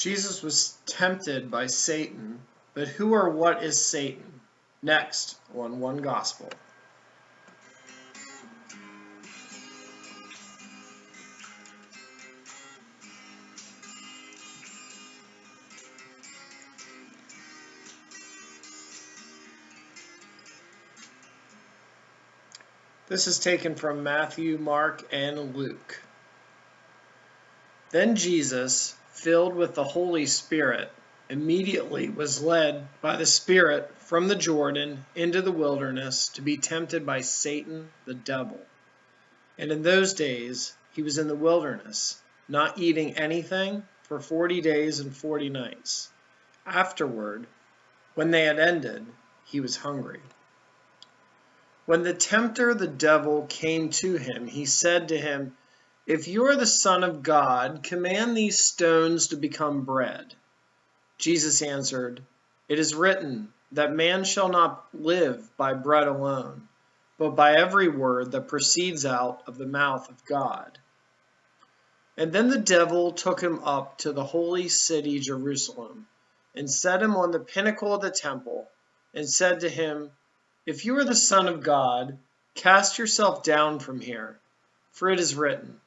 Jesus was tempted by Satan, but who or what is Satan? Next on OneGospel. This is taken from Matthew, Mark, and Luke. Then Jesus, filled with the Holy Spirit, immediately was led by the Spirit from the Jordan into the wilderness to be tempted by Satan the devil. And in those days he was in the wilderness, not eating anything for 40 days and 40 nights. Afterward, when they had ended, he was hungry. When the tempter, the devil, came to him, he said to him, "If you are the Son of God, command these stones to become bread." Jesus answered, "It is written that man shall not live by bread alone, but by every word that proceeds out of the mouth of God." And then the devil took him up to the holy city Jerusalem, and set him on the pinnacle of the temple, and said to him, "If you are the Son of God, cast yourself down from here, for it is written,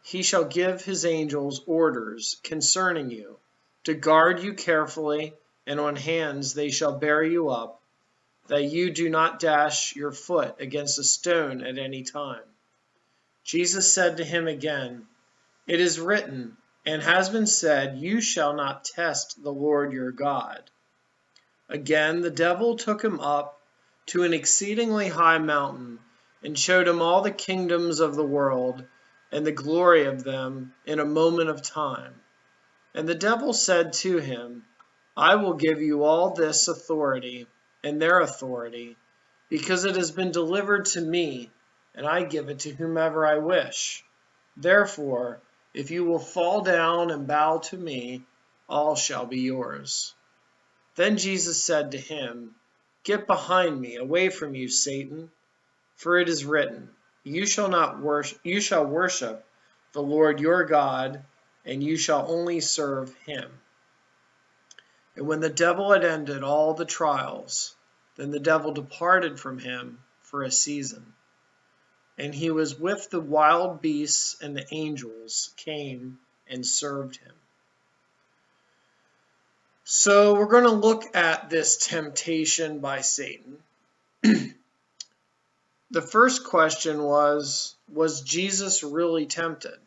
He shall give his angels orders concerning you, to guard you carefully, and on hands they shall bear you up, that you do not dash your foot against a stone at any time." Jesus said to him again, "It is written, and has been said, you shall not test the Lord your God." Again the devil took him up to an exceedingly high mountain, and showed him all the kingdoms of the world, and the glory of them in a moment of time. And the devil said to him, "I will give you all this authority and their authority, because it has been delivered to me, and I give it to whomever I wish. Therefore, if you will fall down and bow to me, all shall be yours." Then Jesus said to him, "Get behind me, away from you, Satan, for it is written, you shall worship the Lord your God, and you shall only serve him." And when the devil had ended all the trials, then the devil departed from him for a season. And he was with the wild beasts, and the angels came and served him. So we're going to look at this temptation by Satan. The first question was Jesus really tempted?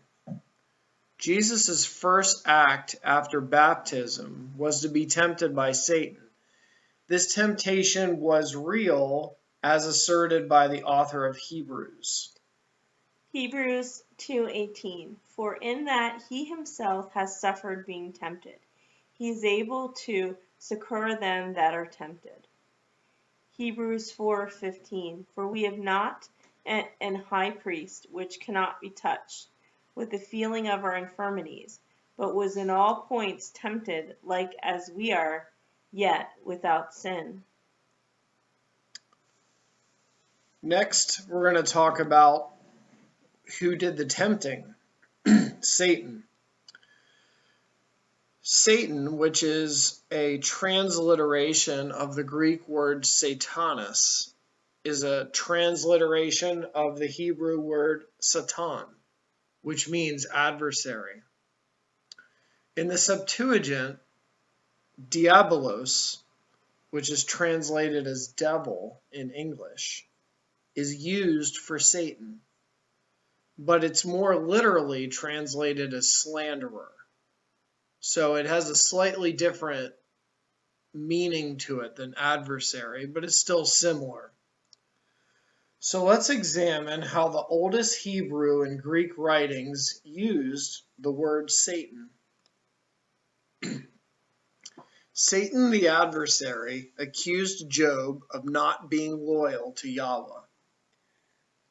Jesus' first act after baptism was to be tempted by Satan. This temptation was real, as asserted by the author of Hebrews. Hebrews 2:18, "For in that he himself has suffered being tempted, he is able to succor them that are tempted." Hebrews 4:15, "For we have not an high priest which cannot be touched with the feeling of our infirmities, but was in all points tempted like as we are, yet without sin." Next, we're going to talk about who did the tempting. Satan. Satan, which is a transliteration of the Greek word Satanas, is a transliteration of the Hebrew word Satan, which means adversary. In the Septuagint, diabolos, which is translated as devil in English, is used for Satan, but it's more literally translated as slanderer. So it has a slightly different meaning to it than adversary, but it's still similar. So let's examine how the oldest Hebrew and Greek writings used the word Satan. Satan the adversary accused Job of not being loyal to Yahweh.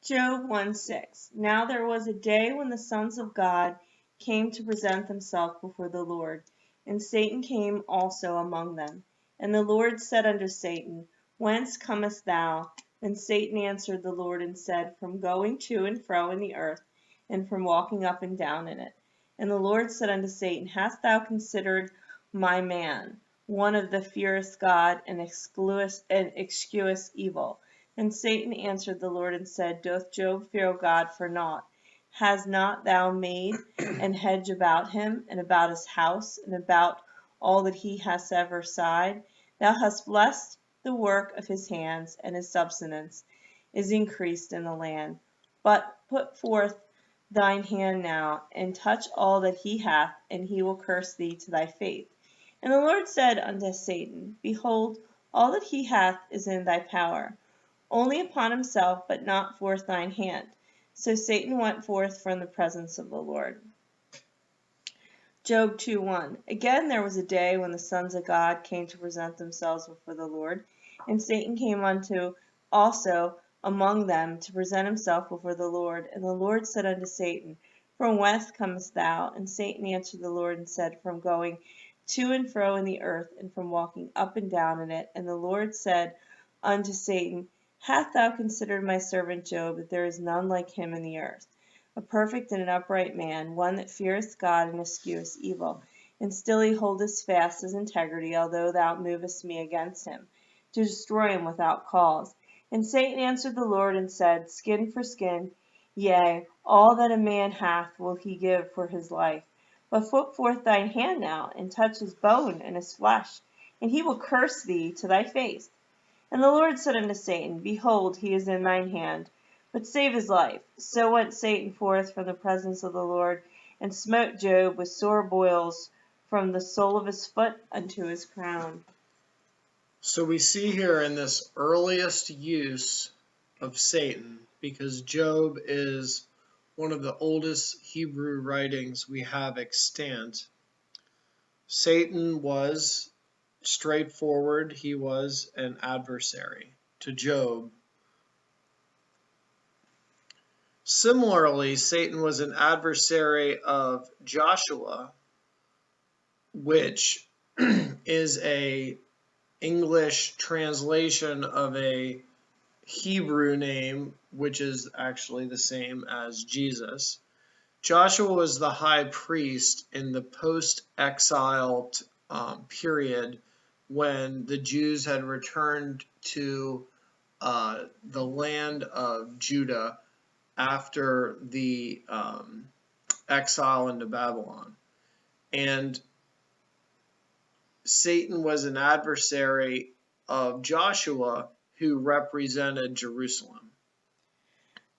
Job 1:6, "Now there was a day when the sons of God came to present themselves before the Lord, and Satan came also among them. And the Lord said unto Satan, Whence comest thou? And Satan answered the Lord and said, From going to and fro in the earth, and from walking up and down in it. And the Lord said unto Satan, Hast thou considered my man, one of the fearest God, and excuseth evil? And Satan answered the Lord and said, Doth Job fear God for naught? Has not thou made an hedge about him, and about his house, and about all that he hath ever sighed? Thou hast blessed the work of his hands, and his substance is increased in the land. But put forth thine hand now, and touch all that he hath, and he will curse thee to thy face. And the Lord said unto Satan, Behold, all that he hath is in thy power, only upon himself, but not forth thine hand. So Satan went forth from the presence of the Lord. Job 2:1. Again there was a day when the sons of God came to present themselves before the Lord, and Satan came unto also among them to present himself before the Lord. And the Lord said unto Satan, From whence comest thou? And Satan answered the Lord and said, From going to and fro in the earth, and from walking up and down in it. And the Lord said unto Satan, Hast thou considered my servant Job, that there is none like him in the earth, a perfect and an upright man, one that feareth God and escheweth evil, and still he holdeth fast his integrity, although thou movest me against him, to destroy him without cause? And Satan answered the Lord and said, Skin for skin, yea, all that a man hath will he give for his life. But put forth thine hand now, and touch his bone and his flesh, and he will curse thee to thy face. And the Lord said unto Satan, Behold, he is in thine hand, but save his life. So went Satan forth from the presence of the Lord, and smote Job with sore boils from the sole of his foot unto his crown. So we see here in this earliest use of Satan, because Job is one of the oldest Hebrew writings we have extant, Satan was straightforward. He was an adversary to Job. Similarly, Satan was an adversary of Joshua, which is a English translation of a Hebrew name, which is actually the same as Jesus. Joshua was the high priest in the post-exile period when the Jews had returned to the land of Judah after the exile into Babylon. And Satan was an adversary of Joshua who represented Jerusalem.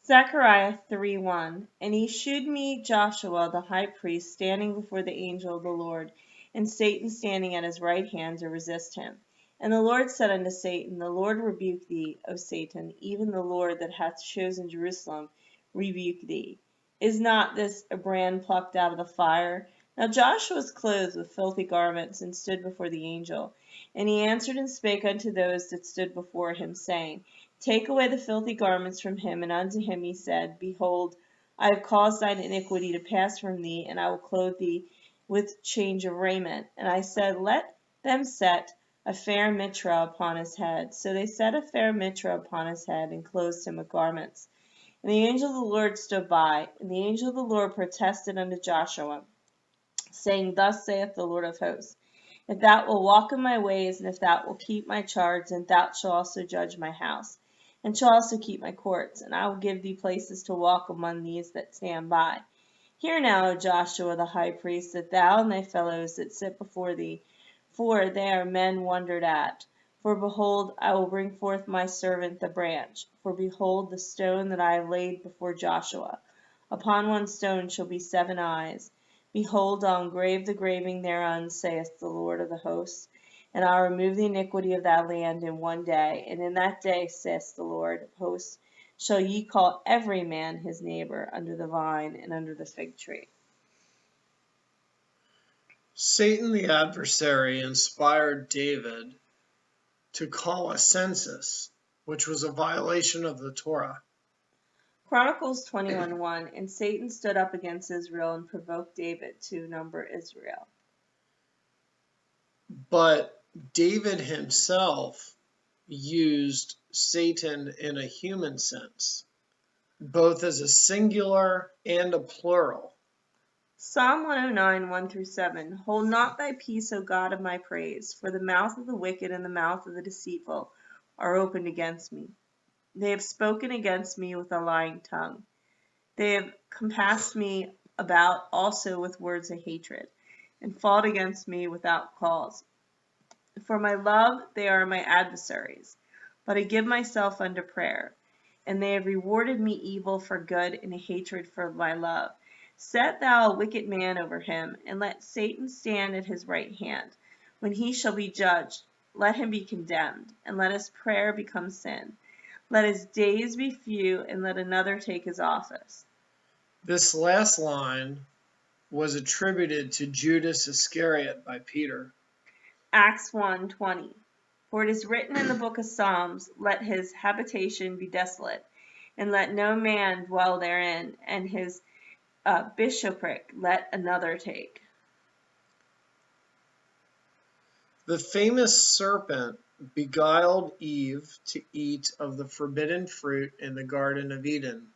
Zechariah 3:1. And he shewed me Joshua the high priest standing before the angel of the Lord, and Satan standing at his right hand to resist him. And the Lord said unto Satan, The Lord rebuke thee, O Satan, even the Lord that hath chosen Jerusalem rebuke thee. Is not this a brand plucked out of the fire? Now Joshua was clothed with filthy garments, and stood before the angel. And he answered and spake unto those that stood before him, saying, Take away the filthy garments from him. And unto him he said, Behold, I have caused thine iniquity to pass from thee, and I will clothe thee with change of raiment. And I said, Let them set a fair mitra upon his head. So they set a fair mitra upon his head, and clothed him with garments. And the angel of the Lord stood by, and the angel of the Lord protested unto Joshua, saying, Thus saith the Lord of hosts, If thou wilt walk in my ways, and if thou wilt keep my charge, then thou shalt also judge my house, and shall also keep my courts, and I will give thee places to walk among these that stand by. Hear now, O Joshua the high priest, that thou and thy fellows that sit before thee, for they are men wondered at. For behold, I will bring forth my servant the branch. For behold, the stone that I have laid before Joshua. Upon one stone shall be 7 eyes. Behold, I'll engrave the graving thereon, saith the Lord of the hosts. And I'll remove the iniquity of that land in one day. And in that day, saith the Lord of hosts, shall ye call every man his neighbor under the vine and under the fig tree. Satan the adversary inspired David to call a census, which was a violation of the Torah. Chronicles 21:1. And Satan stood up against Israel and provoked David to number Israel. But David himself used Satan in a human sense, both as a singular and a plural. Psalm 109, 1-7. Hold not thy peace, O God of my praise, for the mouth of the wicked and the mouth of the deceitful are opened against me. They have spoken against me with a lying tongue. They have compassed me about also with words of hatred, and fought against me without cause. For my love they are my adversaries, but I give myself unto prayer. And they have rewarded me evil for good, and hatred for my love. Set thou a wicked man over him, and let Satan stand at his right hand. When he shall be judged, let him be condemned, and let his prayer become sin. Let his days be few, and let another take his office. This last line was attributed to Judas Iscariot by Peter. Acts 1:20. For it is written in the book of Psalms, let his habitation be desolate, and let no man dwell therein, and his bishopric let another take. The famous serpent beguiled Eve to eat of the forbidden fruit in the Garden of Eden.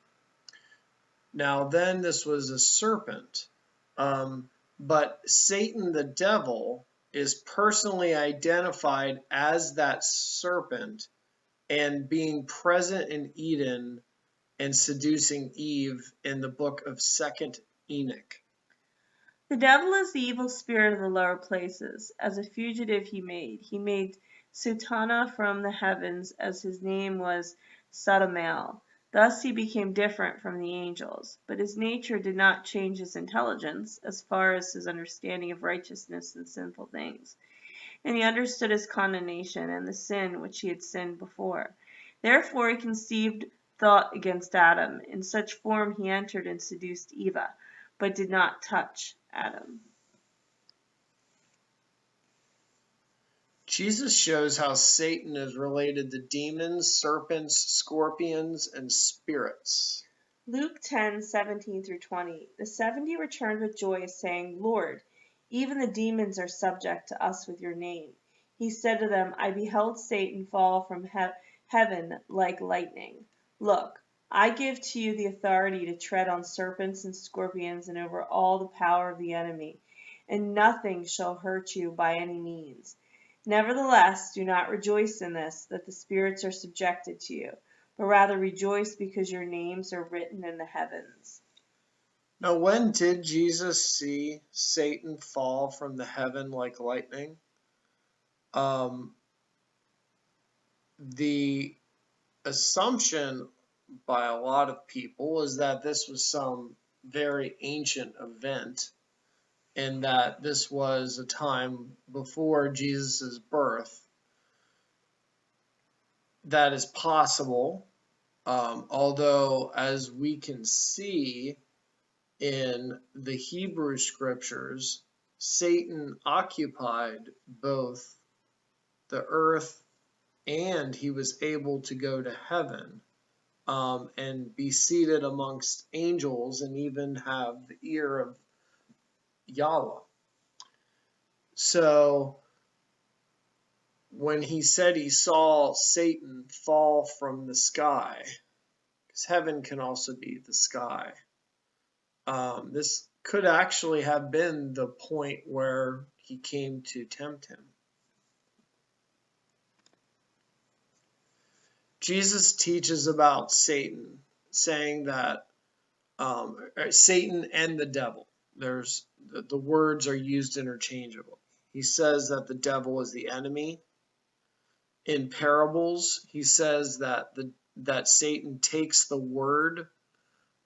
Now, then, this was a serpent, but Satan, the devil, is personally identified as that serpent and being present in Eden and seducing Eve in the book of 2nd Enoch. The devil is the evil spirit of the lower places. As a fugitive he made Satana from the heavens, as his name was Sodamael. Thus he became different from the angels. But his nature did not change his intelligence, as far as his understanding of righteousness and sinful things. And he understood his condemnation and the sin which he had sinned before. Therefore he conceived thought against Adam. In such form he entered and seduced Eva, but did not touch Adam. Jesus shows how Satan is related to demons, serpents, scorpions, and spirits. Luke 10:17-20. The 70 returned with joy, saying, Lord, even the demons are subject to us with your name. He said to them, I beheld Satan fall from heaven like lightning. Look, I give to you the authority to tread on serpents and scorpions and over all the power of the enemy, and nothing shall hurt you by any means. Nevertheless, do not rejoice in this, that the spirits are subjected to you, but rather rejoice because your names are written in the heavens. Now, when did Jesus see Satan fall from the heaven like lightning? The assumption by a lot of people is that this was some very ancient event and that this was a time before Jesus' birth. That is possible, although as we can see in the Hebrew scriptures, Satan occupied both the earth and he was able to go to heaven and be seated amongst angels and even have the ear of Yahweh. So when he said he saw Satan fall from the sky, because heaven can also be the sky, this could actually have been the point where he came to tempt him. Jesus teaches about Satan, saying that Satan and the devil, the words are used interchangeably. He says that the devil is the enemy. In parables, he says that Satan takes the word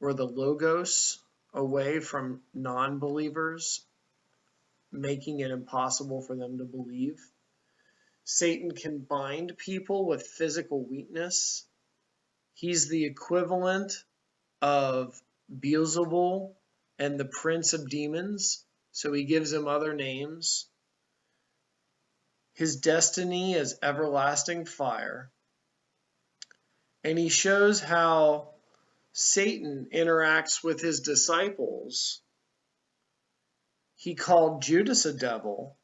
or the logos away from non-believers, making it impossible for them to believe. Satan can bind people with physical weakness. He's the equivalent of Beelzebul and the prince of demons, so he gives him other names. His destiny is everlasting fire. And he shows how Satan interacts with his disciples. He called Judas a devil.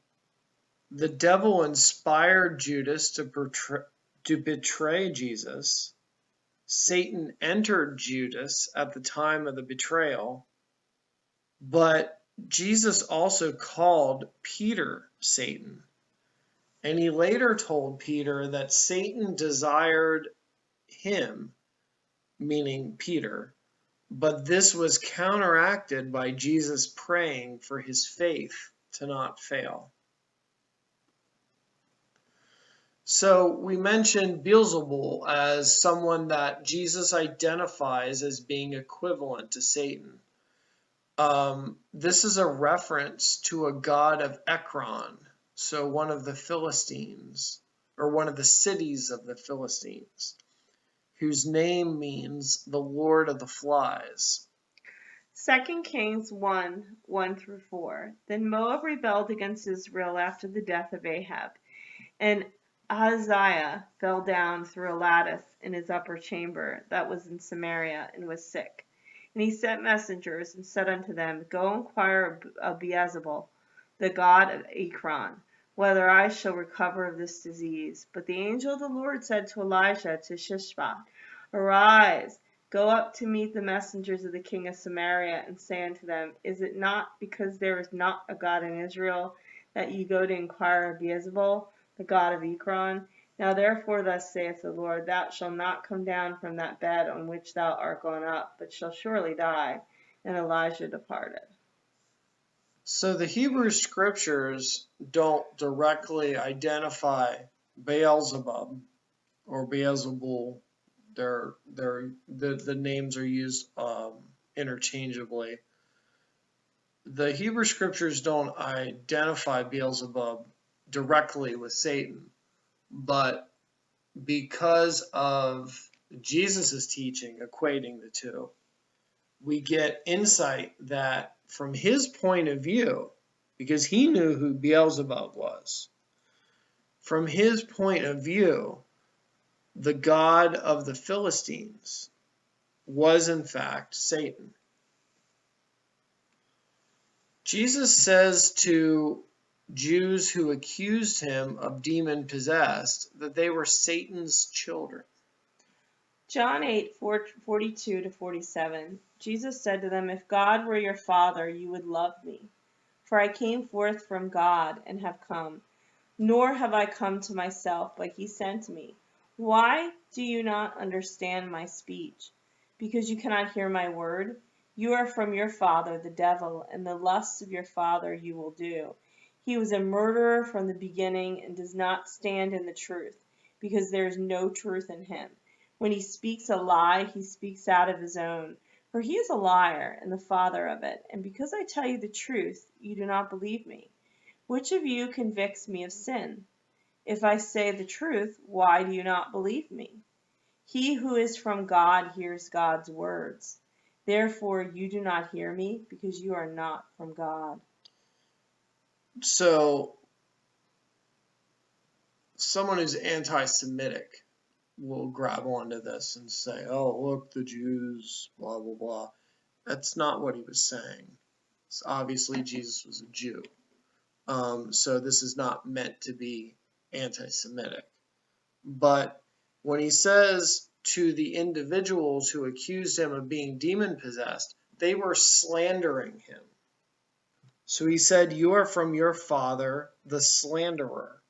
The devil inspired Judas to betray Jesus. Satan entered Judas at the time of the betrayal, but Jesus also called Peter Satan. And he later told Peter that Satan desired him, meaning Peter, but this was counteracted by Jesus praying for his faith to not fail. So we mentioned Beelzebul as someone that Jesus identifies as being equivalent to Satan. This is a reference to a god of Ekron, so one of the Philistines, or one of the cities of the Philistines, whose name means the Lord of the Flies. 2 Kings 1:1-4. Then Moab rebelled against Israel after the death of Ahab, and Ahaziah fell down through a lattice in his upper chamber that was in Samaria, and was sick. And he sent messengers, and said unto them, Go inquire of Beelzebul, the god of Ekron, whether I shall recover of this disease. But the angel of the Lord said to Elijah to Shishpa, Arise, go up to meet the messengers of the king of Samaria, and say unto them, Is it not because there is not a God in Israel that ye go to inquire of Beelzebul, the god of Ekron? Now therefore thus saith the Lord, Thou shalt not come down from that bed on which thou art gone up, but shalt surely die. And Elijah departed. So the Hebrew scriptures don't directly identify Beelzebub or Beelzebul. The names are used interchangeably. The Hebrew scriptures don't identify Beelzebub directly with Satan, but because of Jesus' teaching equating the two, we get insight that from his point of view, because he knew who Beelzebub was, from his point of view, the god of the Philistines was in fact Satan. Jesus says to Jews who accused him of demon-possessed that they were Satan's children. John 8:42-47. Jesus said to them, If God were your Father, you would love me. For I came forth from God, and have come. Nor have I come to myself, but he sent me. Why do you not understand my speech? Because you cannot hear my word? You are from your father, the devil, and the lusts of your father you will do. He was a murderer from the beginning, and does not stand in the truth, because there is no truth in him. When he speaks a lie, he speaks out of his own, for he is a liar and the father of it. And because I tell you the truth, you do not believe me. Which of you convicts me of sin? If I say the truth, why do you not believe me? He who is from God hears God's words. Therefore you do not hear me, because you are not from God. So someone who's anti-Semitic will grab onto this and say, oh, look, the Jews, blah, blah, blah. That's not what he was saying. So obviously, Jesus was a Jew. So this is not meant to be anti-Semitic. But when he says to the individuals who accused him of being demon-possessed, they were slandering him. So he said, you are from your father, the slanderer,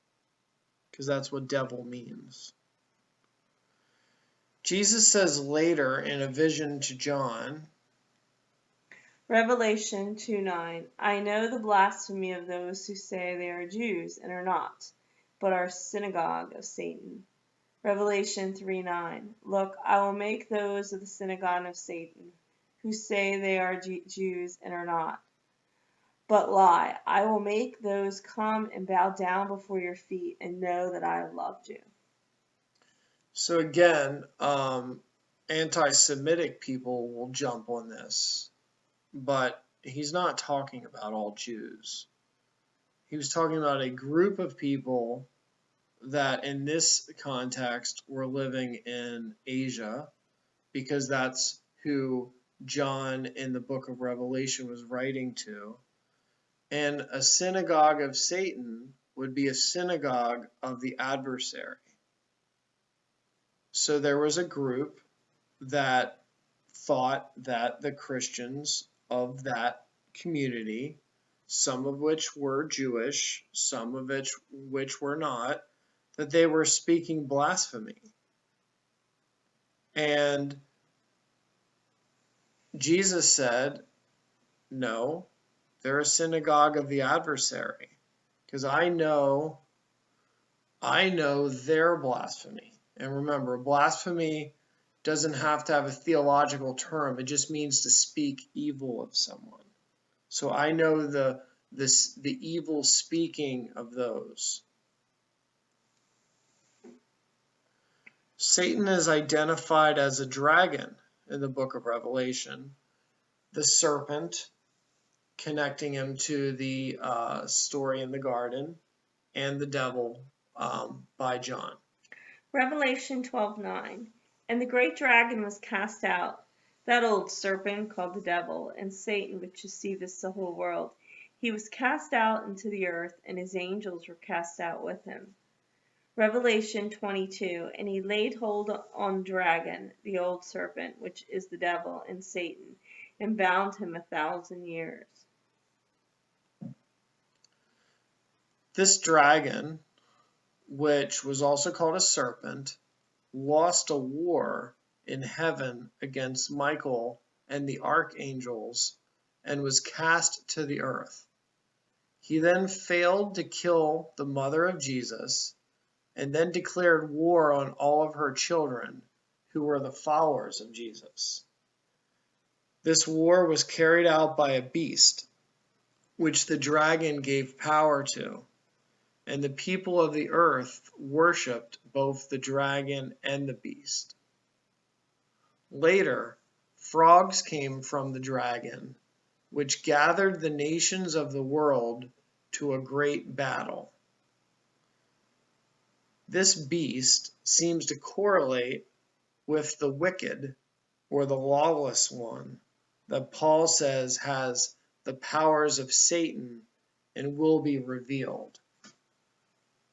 because that's what devil means. Jesus says later in a vision to John, Revelation 2:9. I know the blasphemy of those who say they are Jews and are not, but are synagogue of Satan. Revelation 3:9. Look, I will make those of the synagogue of Satan, who say they are Jews and are not, but lie. I will make those come and bow down before your feet, and know that I have loved you. So again, anti-Semitic people will jump on this, but he's not talking about all Jews. He was talking about a group of people that in this context were living in Asia, because that's who John in the book of Revelation was writing to. And a synagogue of Satan would be a synagogue of the adversary. So there was a group that thought that the Christians of that community, some of which were Jewish, some of which were not, that they were speaking blasphemy. And Jesus said, no, they're a synagogue of the adversary, because I know their blasphemy. And remember, blasphemy doesn't have to have a theological term. It just means to speak evil of someone. So I know the evil speaking of those. Satan is identified as a dragon in the book of Revelation, the serpent, connecting him to the story in the garden, and the devil by John. Revelation 12:9. And the great dragon was cast out, that old serpent called the devil and Satan, which deceiveth the whole world. He was cast out into the earth, and his angels were cast out with him. Revelation 22. And he laid hold on dragon, the old serpent, which is the devil and Satan, and bound him 1,000 years. This dragon, which was also called a serpent, lost a war in heaven against Michael and the archangels and was cast to the earth. He then failed to kill the mother of Jesus and then declared war on all of her children who were the followers of Jesus. This war was carried out by a beast, which the dragon gave power to, and the people of the earth worshipped both the dragon and the beast. Later, frogs came from the dragon, which gathered the nations of the world to a great battle. This beast seems to correlate with the wicked or the lawless one that Paul says has the powers of Satan and will be revealed.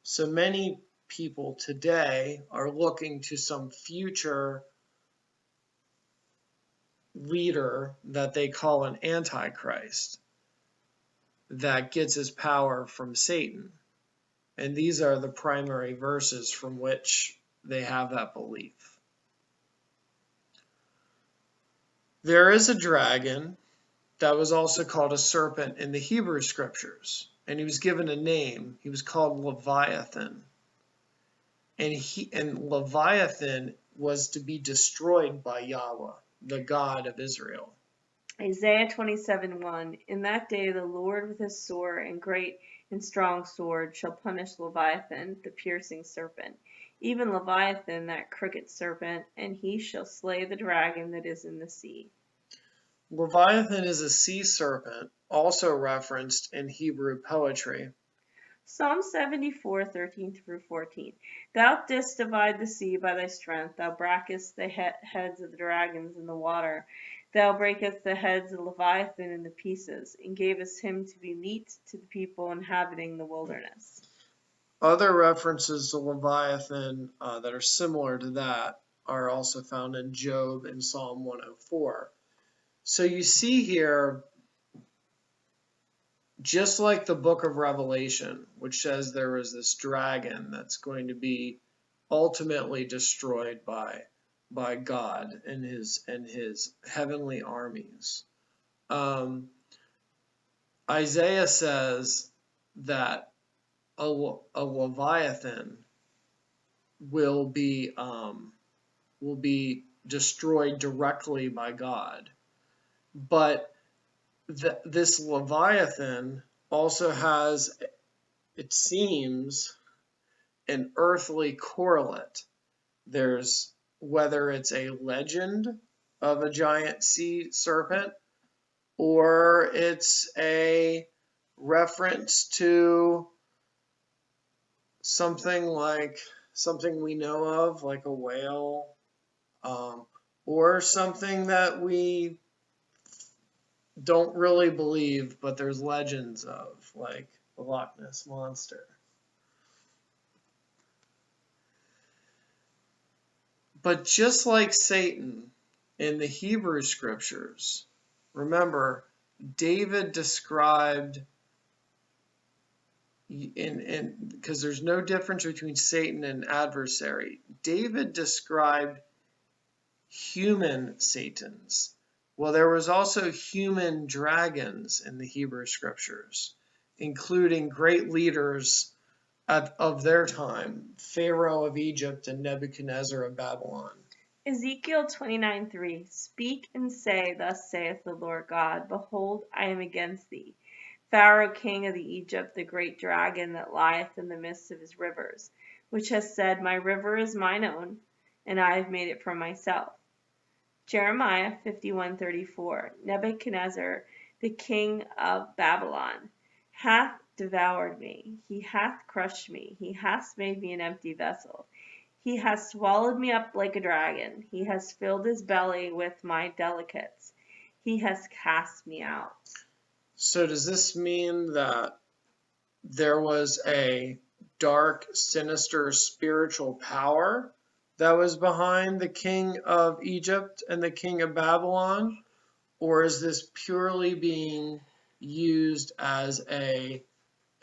So many people today are looking to some future leader that they call an antichrist that gets his power from Satan. And these are the primary verses from which they have that belief. There is a dragon that was also called a serpent in the Hebrew scriptures, and he was given a name. He was called Leviathan. And Leviathan was to be destroyed by Yahweh, the God of Israel. Isaiah 27:1. In that day the Lord with his sore and great and strong sword shall punish Leviathan, the piercing serpent, even Leviathan, that crooked serpent, and he shall slay the dragon that is in the sea. Leviathan is a sea serpent, also referenced in Hebrew poetry. Psalm 74:13-14. Thou didst divide the sea by thy strength. Thou brackest the heads of the dragons in the water. Thou breakest the heads of Leviathan into pieces, and gavest him to be meat to the people inhabiting the wilderness. Other references to Leviathan that are similar to that are also found in Job and Psalm 104. So you see here, just like the book of Revelation, which says there was this dragon that's going to be ultimately destroyed by God and his heavenly armies. Isaiah says that a Leviathan will be destroyed directly by God, but this Leviathan also has, it seems, an earthly correlate. There's, whether it's a legend of a giant sea serpent or it's a reference to something we know of, like a whale, or something that we don't really believe, but there's legends of, like the Loch Ness Monster. But just like Satan in the Hebrew scriptures, remember, David described, because there's no difference between Satan and adversary, David described human Satans. Well, there was also human dragons in the Hebrew scriptures, including great leaders of their time, Pharaoh of Egypt and Nebuchadnezzar of Babylon. Ezekiel 29:3 Speak and say, Thus saith the Lord God, Behold, I am against thee, Pharaoh king of the Egypt, the great dragon that lieth in the midst of his rivers, which has said, My river is mine own, and I have made it for myself. Jeremiah 51:34 Nebuchadnezzar, the king of Babylon, hath devoured me, he hath crushed me, he hath made me an empty vessel. He has swallowed me up like a dragon. He has filled his belly with my delicates. He has cast me out. So does this mean that there was a dark, sinister spiritual power that was behind the king of Egypt and the king of Babylon? Or is this purely being used as an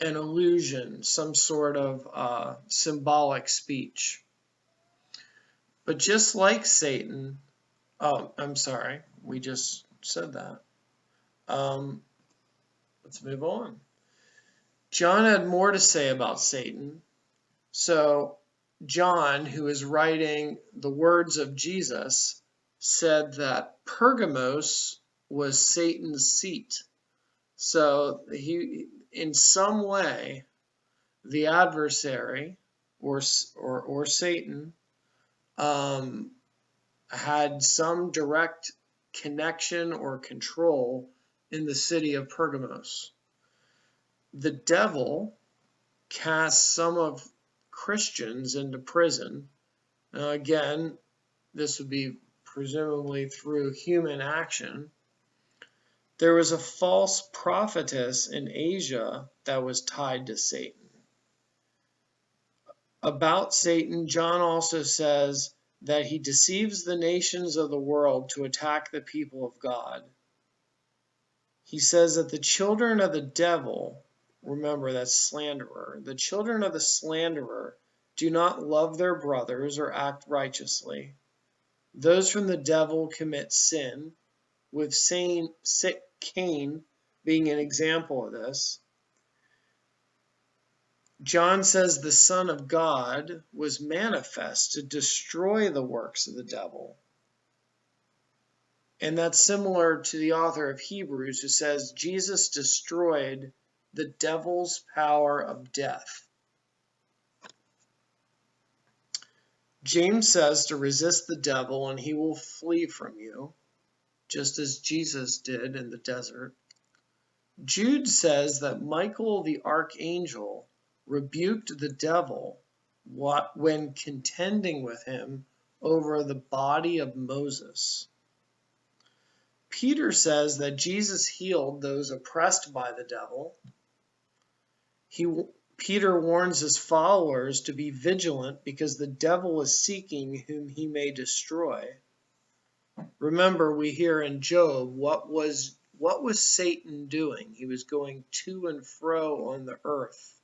illusion, some sort of symbolic speech? But just like Satan, oh, I'm sorry, we just said that. Let's move on. John had more to say about Satan. So John, who is writing the words of Jesus, said that Pergamos was Satan's seat. So he, in some way, the adversary or Satan had some direct connection or control in the city of Pergamos. The devil cast some of Christians into prison. Now again, this would be presumably through human action. There was a false prophetess in Asia that was tied to Satan. About Satan, John also says that he deceives the nations of the world to attack the people of God. He says that the children of the devil, remember that's slanderer, the children of the slanderer do not love their brothers or act righteously. Those from the devil commit sin, with Cain being an example of this. John says the Son of God was manifest to destroy the works of the devil. And that's similar to the author of Hebrews, who says Jesus destroyed the devil's power of death. James says to resist the devil and he will flee from you, just as Jesus did in the desert. Jude says that Michael the archangel rebuked the devil when contending with him over the body of Moses. Peter says that Jesus healed those oppressed by the devil. Peter warns his followers to be vigilant because the devil is seeking whom he may destroy. Remember, we hear in Job, what was Satan doing? He was going to and fro on the earth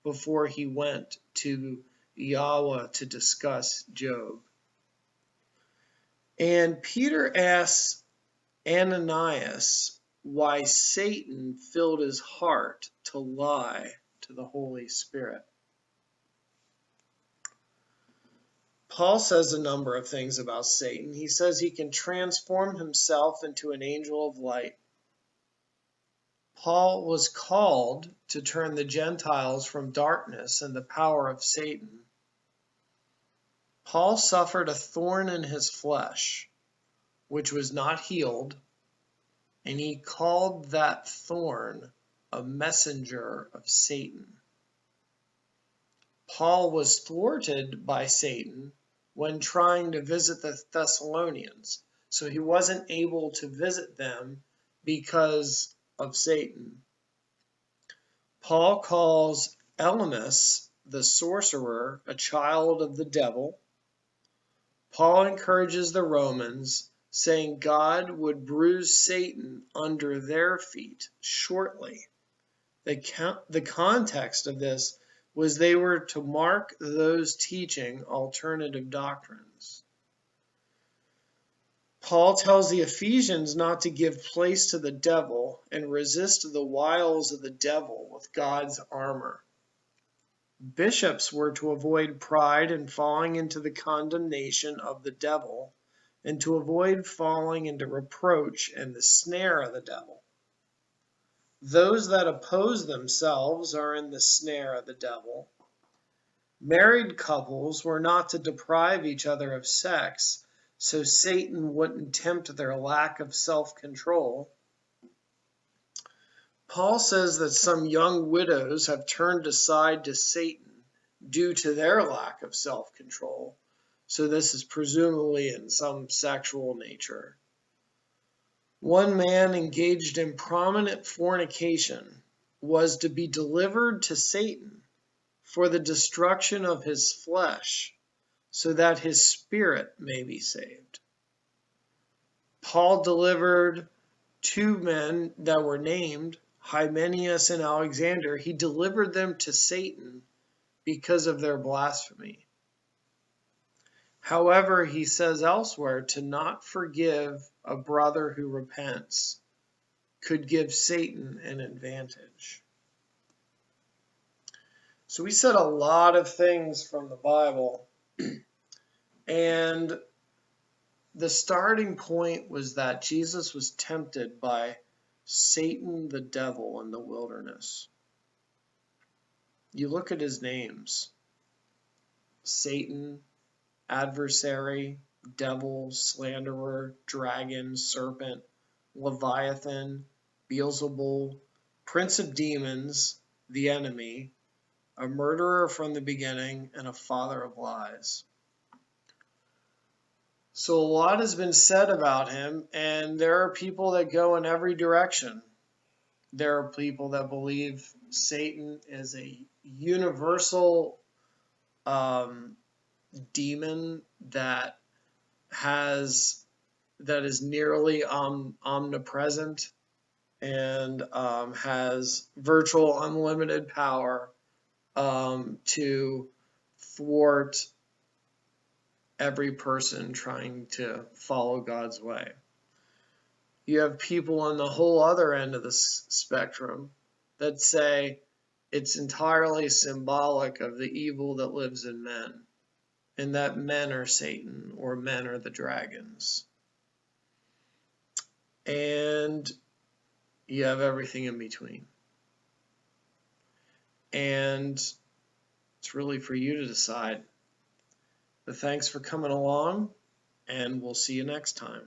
before he went to Yahweh to discuss Job. And Peter asks Ananias why Satan filled his heart to lie to the Holy Spirit. Paul says a number of things about Satan. He says he can transform himself into an angel of light. Paul was called to turn the Gentiles from darkness and the power of Satan. Paul suffered a thorn in his flesh, which was not healed, and he called that thorn a messenger of Satan. Paul was thwarted by Satan when trying to visit the Thessalonians, so he wasn't able to visit them because of Satan. Paul calls Elymas, the sorcerer, a child of the devil. Paul encourages the Romans, saying God would bruise Satan under their feet shortly. The context of this was they were to mark those teaching alternative doctrines. Paul tells the Ephesians not to give place to the devil and resist the wiles of the devil with God's armor. Bishops were to avoid pride and falling into the condemnation of the devil, and to avoid falling into reproach and the snare of the devil. Those that oppose themselves are in the snare of the devil. Married couples were not to deprive each other of sex, so Satan wouldn't tempt their lack of self-control. Paul says that some young widows have turned aside to Satan due to their lack of self-control, so this is presumably in some sexual nature. One man engaged in prominent fornication was to be delivered to Satan for the destruction of his flesh, so that his spirit may be saved. Paul delivered two men that were named, Hymenaeus and Alexander. He delivered them to Satan because of their blasphemy. However, he says elsewhere to not forgive a brother who repents could give Satan an advantage. So we said a lot of things from the Bible, and the starting point was that Jesus was tempted by Satan the devil in the wilderness. You look at his names: Satan, adversary, devil, slanderer, dragon, serpent, Leviathan, Beelzebul, prince of demons, the enemy, a murderer from the beginning, and a father of lies. So a lot has been said about him, and there are people that go in every direction. There are people that believe Satan is a universal demon that is nearly omnipresent and has virtual unlimited power to thwart every person trying to follow God's way. You have people on the whole other end of the spectrum that say it's entirely symbolic of the evil that lives in men, and that men are Satan or men are the dragons. And you have everything in between. And it's really for you to decide. But thanks for coming along, and we'll see you next time.